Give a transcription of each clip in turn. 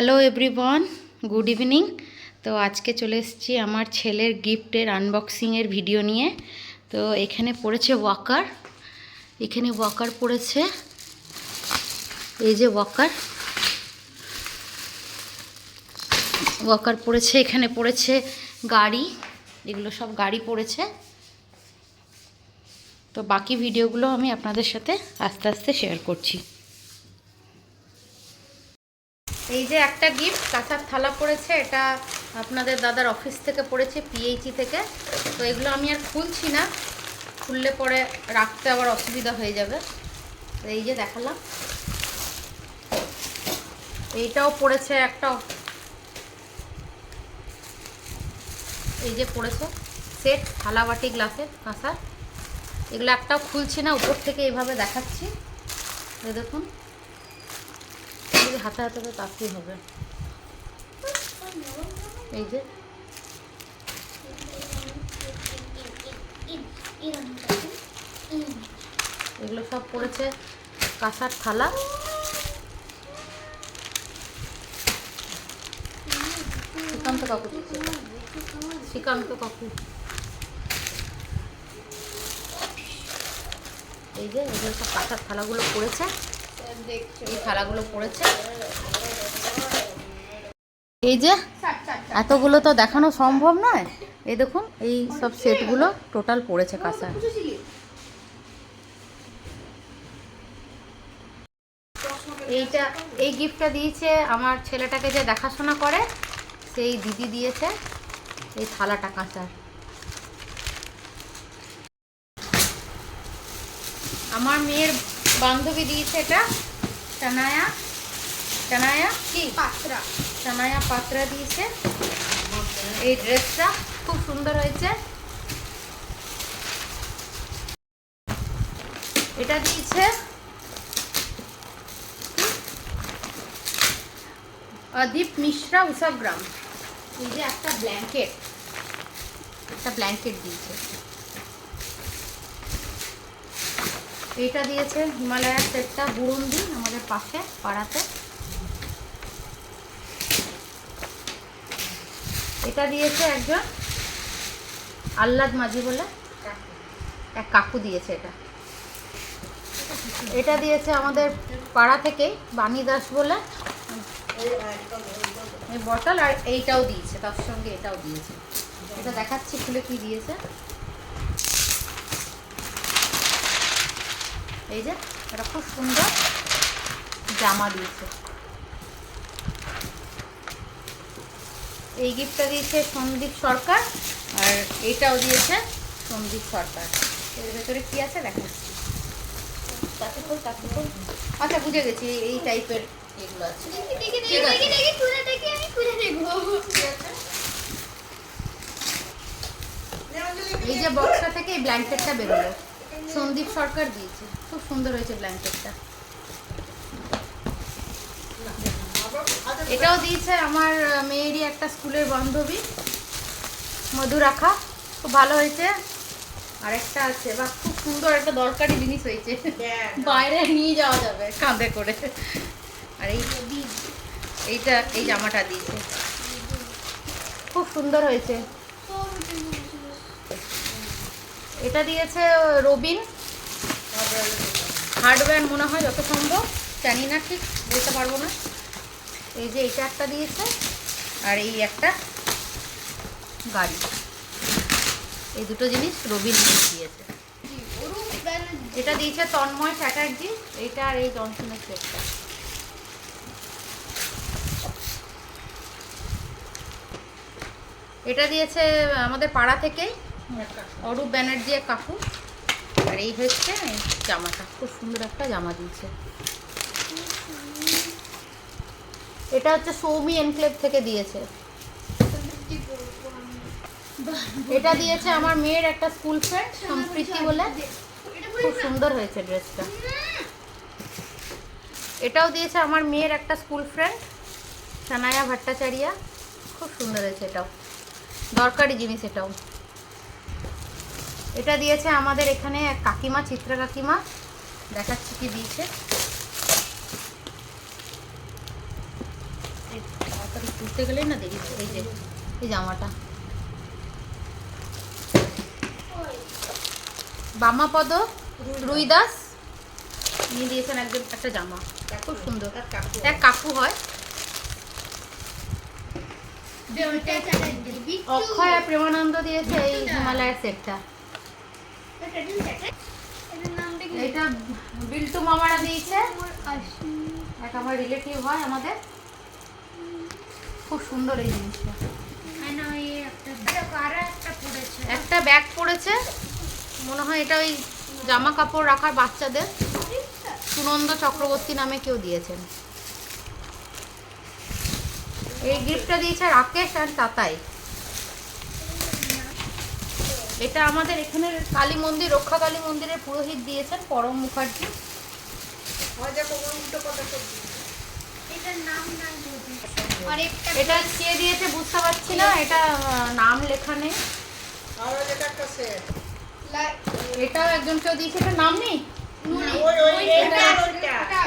Hello everyone, good evening. তো আজকে চলে এসেছি আমার ছেলের গিফটের আনবক্সিংয়ের ভিডিও নিয়ে। তো এখানে পড়েছে ওয়াকার, এখানে ওয়াকার পড়েছে, এই যে ওয়াকার পড়েছে, এখানে পড়েছে গাড়ি, এগুলো সব গাড়ি পড়েছে। তো বাকি ভিডিওগুলো আমি আপনাদের সাথে আস্তে আস্তে শেয়ার করছি। এই যে একটা গিফট কাঁসার থালা পড়েছে, এটা আপনাদের দাদার অফিস থেকে পড়েছে, পিএইচই থেকে। তো এগুলো আমি আর খুলছি না, খুললে পরে রাখতে আবার অসুবিধা হয়ে যাবে। তো এই যে দেখালাম, এইটাও পড়েছে একটা, এই যে পড়েছে সেট থালা বাটি গ্লাসের কাঁসার। এগুলো একটাও খুলছি না, উপর থেকে এইভাবে দেখাচ্ছি। এই দেখুন, হাতে হাতে তো তাতেই হবে। এই যে এগুলো সব পড়েছে কাঁসার থালা। শ্রীকান্ত কাকু, শ্রীকান্ত কাকু, এই যে এগুলো সব কাঁসার থালাগুলো পড়েছে, এই থালাগুলো পড়েছে। এই যে এতগুলো তো দেখানো সম্ভব নয়, এই দেখুন এই সব সেটগুলো টোটাল পড়েছে কাঁসার। এইটা, এই গিফটটা দিয়েছে আমার ছেলেটাকে যে দেখাশোনা করে, সেই দিদি দিয়েছে এই থালাটা কাঁসার। আমার মেয়ের বান্ধবী দিয়েছে এটা, সানায়া কি পাত্রা, সানায়া পাত্রা দিয়েছে। এই ড্রেসটা খুব সুন্দর হয়েছে। এটা দিয়েছে অদীপ মিশ্রা উৎসবগ্রাম। এই যে একটা ব্ল্যাঙ্কেট দিয়েছে। এইটা দিয়েছে হিমালয়ার সেটটা, বুরুন্দি, আমাদের পাশে পাড়াতে। এটা দিয়েছে একজন আহ্লাদ মাঝি বলে এক কাকু দিয়েছে। এটা দিয়েছে আমাদের পাড়া থেকে বাণী দাস বলে এই বটল, আর এইটাও দিয়েছে, তার সঙ্গে এটাও দিয়েছে। এটা দেখাচ্ছি খুলে কি দিয়েছে। এই যে এটা খুব সুন্দর জামা দিয়েছে। এই গিফটটা দিয়েছে সন্দীপ সরকার, আর এইটাও দিয়েছে সন্দীপ সরকার। এর ভেতরে কি আছে দেখাচ্ছি। আচ্ছা বুঝে গেছি, এই টাইপের এগুলো আছে। এই যে বক্সটা থেকে এই ব্ল্যাঙ্কেটটা বেরোলো, সন্দীপ সরকার দিয়েছে, খুব সুন্দর হয়েছে ব্ল্যাঙ্কেটটা। এটাও দিয়েছে আমার মেয়েরই একটা স্কুলের বান্ধবী মধুরাখা, খুব ভালো হয়েছে। আরেকটা আছে, বা খুব সুন্দর একটা দরকারি জিনিস হয়েছে, বাইরে নিয়ে যাওয়া যাবে কাঁধে করে। আর এইটা এই জামাটা দিয়েছে, খুব সুন্দর হয়েছে। এটা দিয়েছে রবিন হার্ডওয়্যার মনে হয়, যত সম্ভব, জানি না, ঠিক বলতে পারবো না। এই যে এইটা একটা দিয়েছে, আর এই একটা গাড়ি, এই দুটো জিনিস রবিন দিয়েছে। এটা দিয়েছে তন্ময় চ্যাটার্জি, এইটা আর এই জনসনের সেটটা। এটা দিয়েছে আমাদের পাড়া থেকে অরূপ ব্যানার্জি এক কাকু। আর এই হচ্ছে জামাটা, খুব সুন্দর একটা জামা দিয়েছে। এটা হচ্ছে সৌমি এনক্লেভ থেকে দিয়েছে। এটা দিয়েছে আমার মেয়ের একটা স্কুল ফ্রেন্ড সম্প্রীতি বলে, খুব সুন্দর হয়েছে ড্রেসটা। এটাও দিয়েছে আমার মেয়ের একটা স্কুল ফ্রেন্ড সানায়া ভট্টাচার্যা, খুব সুন্দর হয়েছে, এটাও দরকারি জিনিস। এটাও এটা দিয়েছে আমাদের এখানে এক কাকিমা, চিত্রা কাকিমা, দেখাচ্ছি কি দিয়েছে। খুলতে গেলেই না দেরি। এই যে এই জামাটা বামাপদ রুইদাস নিয়ে দিয়েছেন একজন একটা জামা, খুব সুন্দর। এক কাকু হয়। অক্ষয় আর প্রেমানন্দ দিয়েছে এই হিমালয়ের সেটটা। এটা বিল্টু মামারা দিয়েছে, এক আমার রিলেটিভ হয় আমাদের। খুব সুন্দর এই জিনিসটা। একটা ব্যাগ পড়েছে, মনে হয় এটা ওই জামা কাপড় রাখার বাচ্চাদের। সুনন্দ চক্রবর্তী নামে কেউ দিয়েছেন। এই গিফটটা দিয়েছে রাকেশ আর তাতাই। এটা আমাদের এখানের কালী মন্দির, রক্ষা কালী মন্দিরের পুরোহিত দিয়েছেন, পরম মুখার্জি। এটা কে দিয়েছে বুঝতে পারছি না, এটা নাম লেখা নেই। এটাও একজন কেউ দিয়েছে, এটা নাম নেই,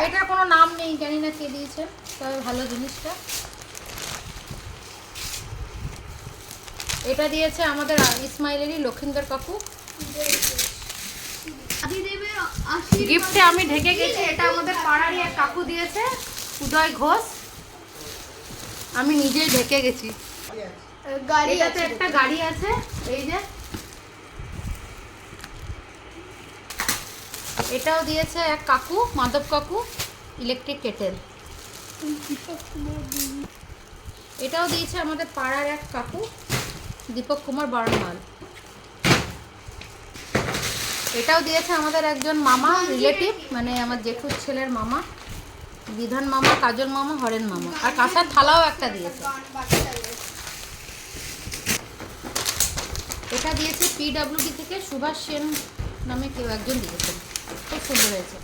এটার কোনো নাম নেই, জানি না কে দিয়েছে। তবে ভালো জিনিসটা। এটা দিয়েছে আমাদের ইসমাইলেরই লক্ষিন্দর কাকু। গিফটে আমি ঢেকে গেছি। এটা আমাদের পাড়ারই এক কাকু দিয়েছে, উদয় ঘোষ। আমি নিজেই ঢেকে গেছি। এটাতে একটা গাড়ি আছে, এই যে। এটাও দিয়েছে এক কাকু, মাধব কাকু, ইলেকট্রিক কেটেল। এটাও দিয়েছে আমাদের পাড়ার এক কাকু, দীপক কুমার বর্ণমাল। এটাও দিয়েছে আমাদের একজন মামা রিলেটিভ, মানে আমার জেঠুর ছেলের মামা, বিধান মামা, কাজল মামা, হরেন মামা। আর কাঁসার থালাও একটা দিয়েছে। এটা দিয়েছে পিডব্লিউডি থেকে সুভাষ সেন নামে কেউ একজন দিয়েছেন, খুব সুন্দর হয়েছে।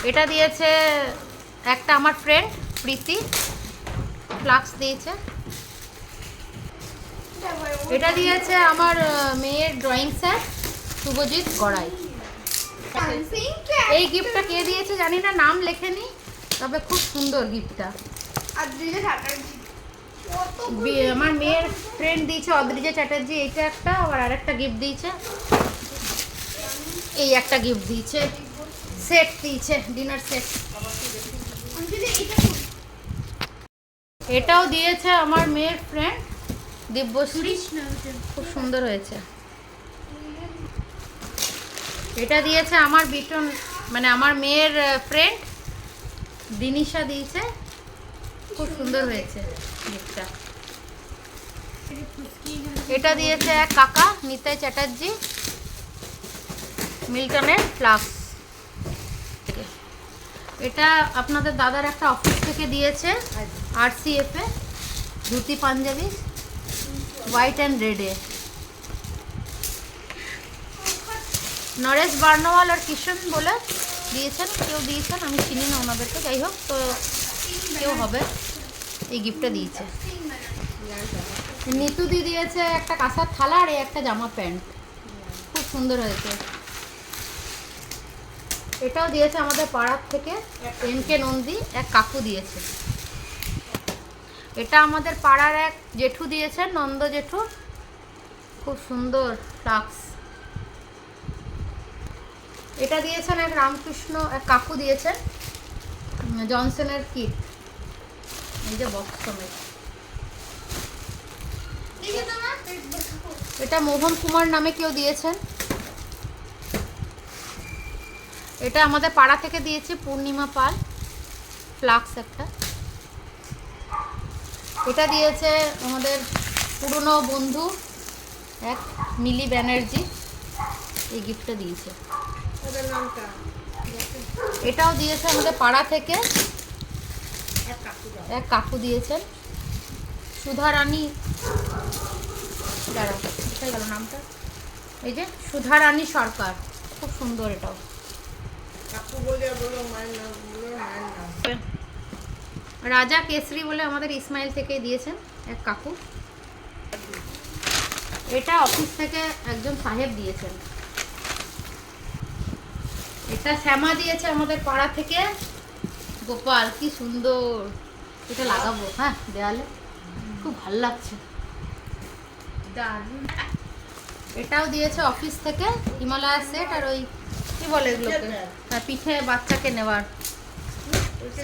এটা দিয়েছে একটা আমার ফ্রেন্ড প্রীতি, ফ্লাক্স দিয়েছে। এটা দিয়েছে আমার মেয়ের ড্রয়িং স্যার শুভজিৎ গড়াই। এই গিফটটা কে দিয়েছে জানি না, নাম লেখেনি, তবে খুব সুন্দর গিফটটা। আমার মেয়ের ফ্রেন্ড দিয়েছে অদ্রিজা চ্যাটার্জি। এইটা একটা, আবার আরেকটা গিফট দিয়েছে, এই একটা গিফট দিয়েছে, সেট দিয়েছে, ডিনার সেট। এটাও দিয়েছে আমার মেয়ের ফ্রেন্ড দিব্যশ্রী, খুব সুন্দর হয়েছে। এটা দিয়েছে আমার বিটন, মানে আমার মেয়ের ফ্রেন্ড দিনিশা দিয়েছে, খুব সুন্দর হয়েছে গিফটটা। এটা দিয়েছে এক কাকা নিতাই চ্যাটার্জি, মিল্টনের ফ্লাক্স। এটা আপনাদের দাদার একটা অফিস থেকে দিয়েছে, RCF এ ধুতি পাঞ্জাবি, হোয়াইট অ্যান্ড রেডে। নরেশ বার্নওয়াল আর কিষণ বলে দিয়েছেন, কেউ দিয়েছেন, আমি চিনি না ওনাদেরকে। যাই হোক, তো কেউ হবে এই গিফটটা দিয়েছে। নিতুদি দিয়েছে একটা কাঁসার থালা আর একটা জামা প্যান্ট, খুব সুন্দর হয়েছে। এটাও দিয়েছে আমাদের পাড়ার থেকে MK নন্দী, এক কাকু দিয়েছে। এটা আমাদের পাড়ার এক জেঠু দিয়েছেন, নন্দ জেঠু, খুব সুন্দর ফ্লাক্স। এটা দিয়েছেন এক রামকৃষ্ণ, এক কাকু দিয়েছেন জনসনের কিট, এই যে বক্স সমেত। এটা মোহন কুমার নামে কেউ দিয়েছেন। এটা আমাদের পাড়া থেকে দিয়েছে পূর্ণিমা পাল, ফ্লাক্স একটা। এটা দিয়েছে আমাদের পুরনো বন্ধু এক মিলি ব্যানার্জি, এই গিফটটা দিয়েছে। এটাও দিয়েছে আমাদের পাড়া থেকে এক কাকু দিয়েছেন, সুধা রানী, দাঁড়াও কোথায় গেল নামটা, এই যে সুধা রানী সরকার, খুব সুন্দর। এটাও রাজা কেশরি বলে আমাদের ইসমাইল থেকে দিয়েছেন এক কাকু। এটা অফিস থেকে একজন সাহেব দিয়েছেন। এটা শ্যামা দিয়েছে আমাদের পাড়া থেকে, গোপাল, কি সুন্দর। এটা লাগাবো হ্যাঁ দেওয়ালে, খুব ভালো লাগছে। এটাও দিয়েছে অফিস থেকে হিমালয় সেট, আর ওই কি বলে এগুলোকে, পিঠে বাচ্চাকে নেওয়ার,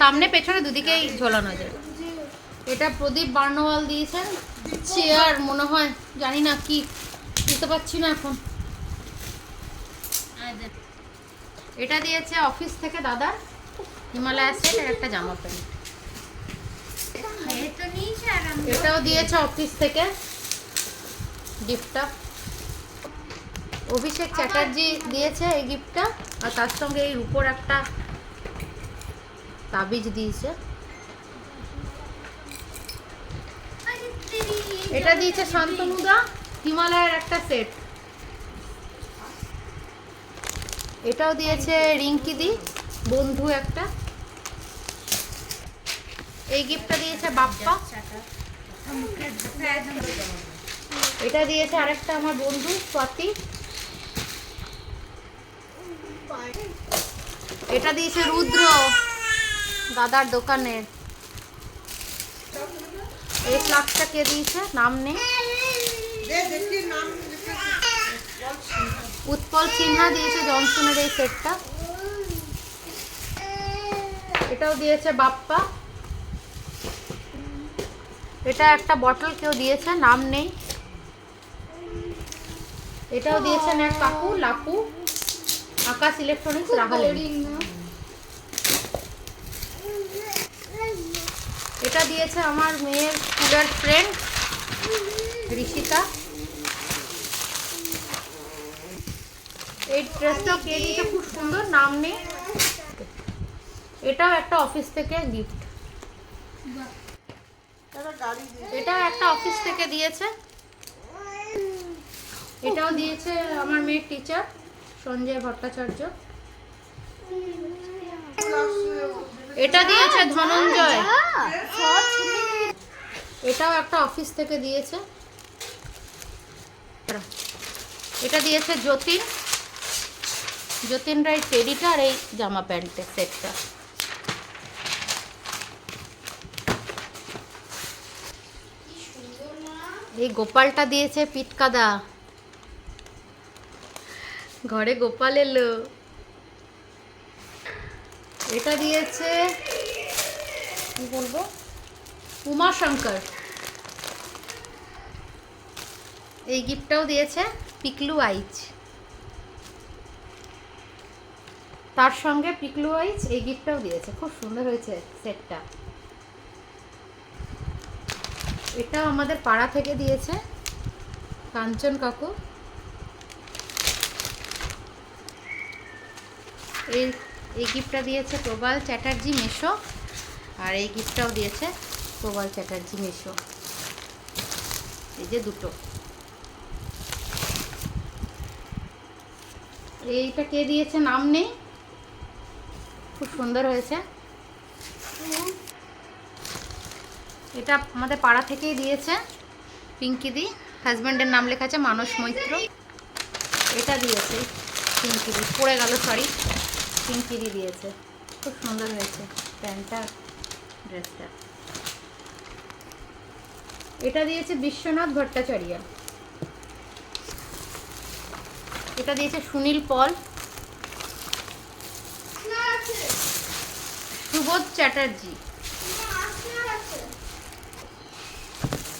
সামনে পেছনে দুদিকেই ঝোলানো যায়। এটা প্রদীপ বার্নওয়াল দিয়েছেন, চেয়ার মনে হয়, জানি না কি, বুঝতে পারছি না এখন। এটা দিয়েছে অফিস থেকে দাদার হিমালয় সেট আর একটা জামা প্যান্ট। এটাও দিয়েছে অফিস থেকে গিফটটা, অভিষেক চ্যাটার্জি দিয়েছে এই গিফটটা, আর তার সঙ্গে এই রূপোর একটা তাবিজ দিয়েছে। এটা দিয়েছে শান্তনুদা হিমালয়ের একটা সেট। এটাও দিয়েছে রিঙ্কি দি বন্ধু একটা। এই গিফটটা দিয়েছে বাপ্পা। এটা দিয়েছে আরেকটা আমার বন্ধু স্বাতি। এটা দিয়েছে রুদ্র দাদার দোকানের। এই ফ্লাক্সটা কে দিয়েছে নাম নেই, উৎপল সিনহা দিয়েছে জনসনের এই সেটটা। এটাও দিয়েছে বাপ্পা। এটা একটা বটল কেউ দিয়েছে নাম নেই। এটাও দিয়েছেন এক কাকু লাপু, আকাশ ইলেকট্রনিক্স রাহালেন। এটা দিয়েছে আমার মেয়ের স্কুলের ফ্রেন্ড ঋষিতা। এই ড্রেসটাও কে দিয়েছে, খুব সুন্দর, নাম নেই। এটাও একটা অফিস থেকে গিফট, এটাও একটা অফিস থেকে দিয়েছে। এটাও দিয়েছে আমার মেয়ের টিচার সঞ্জয় ভট্টাচার্য। এটা দিয়েছে ধনঞ্জয়, এটাও একটা অফিস থেকে দিয়েছে। এটা দিয়েছে যতীন, যতীন রায় টেডিটা আর এই জামা প্যান্টের সেটটা। এই গোপালটা দিয়েছে পিটকাদা, ঘরে গোপাল এলো। এটা দিয়েছে কি বলবো, উমাশঙ্কর। এই গিফটটাও দিয়েছে পিকলু আইচ, তার সঙ্গে পিকলু আইচ এই গিফটটাও দিয়েছে, খুব সুন্দর হয়েছে সেটটা। এটাও আমাদের পাড়া থেকে দিয়েছে কাঞ্চন কাকু। এই গিফটটা দিয়েছে প্রবাল চ্যাটার্জি মেশো, আর এই গিফটটাও দিয়েছে প্রবাল চ্যাটার্জি মেশো। এই যে দুটো। এইটা কে দিয়েছে নাম নেই, খুব সুন্দর হয়েছে। এটা আমাদের পাড়া থেকেই দিয়েছে পিঙ্কি দি, হাজব্যান্ডের নাম লেখা আছে মানস মৈত্র। এটা দিয়েছে পিঙ্কি দি, পড়ে গেল সরি, পিঙ্কি দি দিয়েছে, খুব সুন্দর হয়েছে প্যান্টটা ড্রেসটা। এটা দিয়েছে বিশ্বনাথ ভট্টাচার্য। এটা দিয়েছে সুনীল পল। সুবোধ চ্যাটার্জি।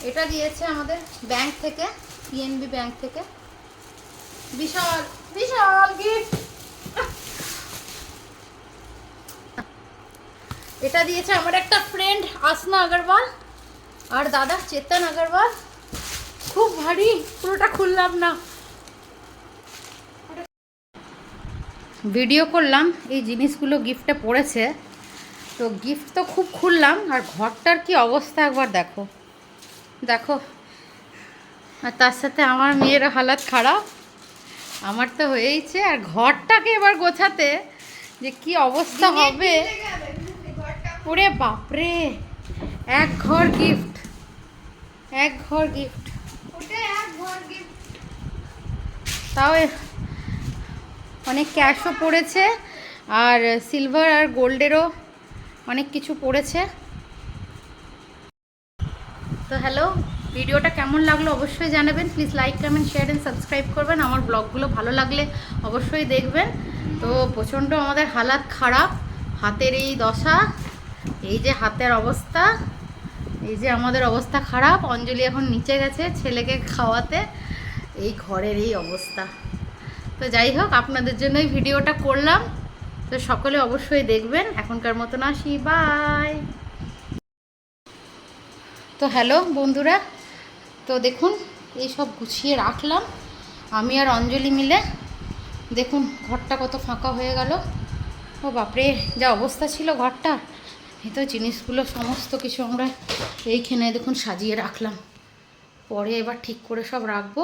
এটা দিয়েছে আমাদের ব্যাংক থেকে, পিএনবি ব্যাংক থেকে, বিশাল বিশাল গিফট। এটা দিয়েছে আমার একটা ফ্রেন্ড আসনা আগরওয়াল আর দাদা চেতন আগরওয়াল, খুব ভারী, পুরোটা খুললাম না, ভিডিও করলাম। এই জিনিসগুলো গিফটে পড়েছে, তো গিফট তো খুব খুললাম, আর ঘরটার কি অবস্থা একবার দেখো দেখো। আর তার সাথে আমার মেয়ের হালাত খারাপ, আমার তো হয়েইছে, আর ঘরটাকে এবার গোছাতে যে কি অবস্থা হবে। ওরে বাপরে, এক ঘর গিফট, এক ঘর গিফট, তাও অনেক ক্যাশও পড়েছে, আর সিলভার আর গোল্ডেরও অনেক কিছু পড়েছে। তো হ্যালো, ভিডিওটা কেমন লাগলো অবশ্যই জানাবেন। Please like comment share and subscribe করবেন। আমার ব্লগগুলো ভালো লাগলে অবশ্যই দেখবেন। তো প্রচণ্ড আমাদের হালাত খারাপ, হাতের এই দশা, এই যে হাতের অবস্থা, এই যে আমাদের অবস্থা খারাপ। অঞ্জলি এখন নিচে গেছে ছেলেকে খাওয়াতে, এই ঘরের এই অবস্থা। তো যাই হোক, আপনাদের জন্যই ভিডিওটা করলাম। তো সকলে অবশ্যই দেখবেন। এখনকার মতন আসি, বাই। তো হ্যালো বন্ধুরা, তো দেখুন এই সব গুছিয়ে রাখলাম আমি আর অঞ্জলি মিলে। দেখুন ঘরটা কত ফাঁকা হয়ে গেল। ও বাপরে, যা অবস্থা ছিল ঘরটা। এই তো জিনিসগুলো সমস্ত কিছু আমরা এইখানে দেখুন সাজিয়ে রাখলাম। পরে এবার ঠিক করে সব রাখবো।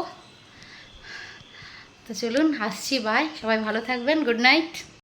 তো চলুন আসছি, বাই। সবাই ভালো থাকবেন, গুড নাইট।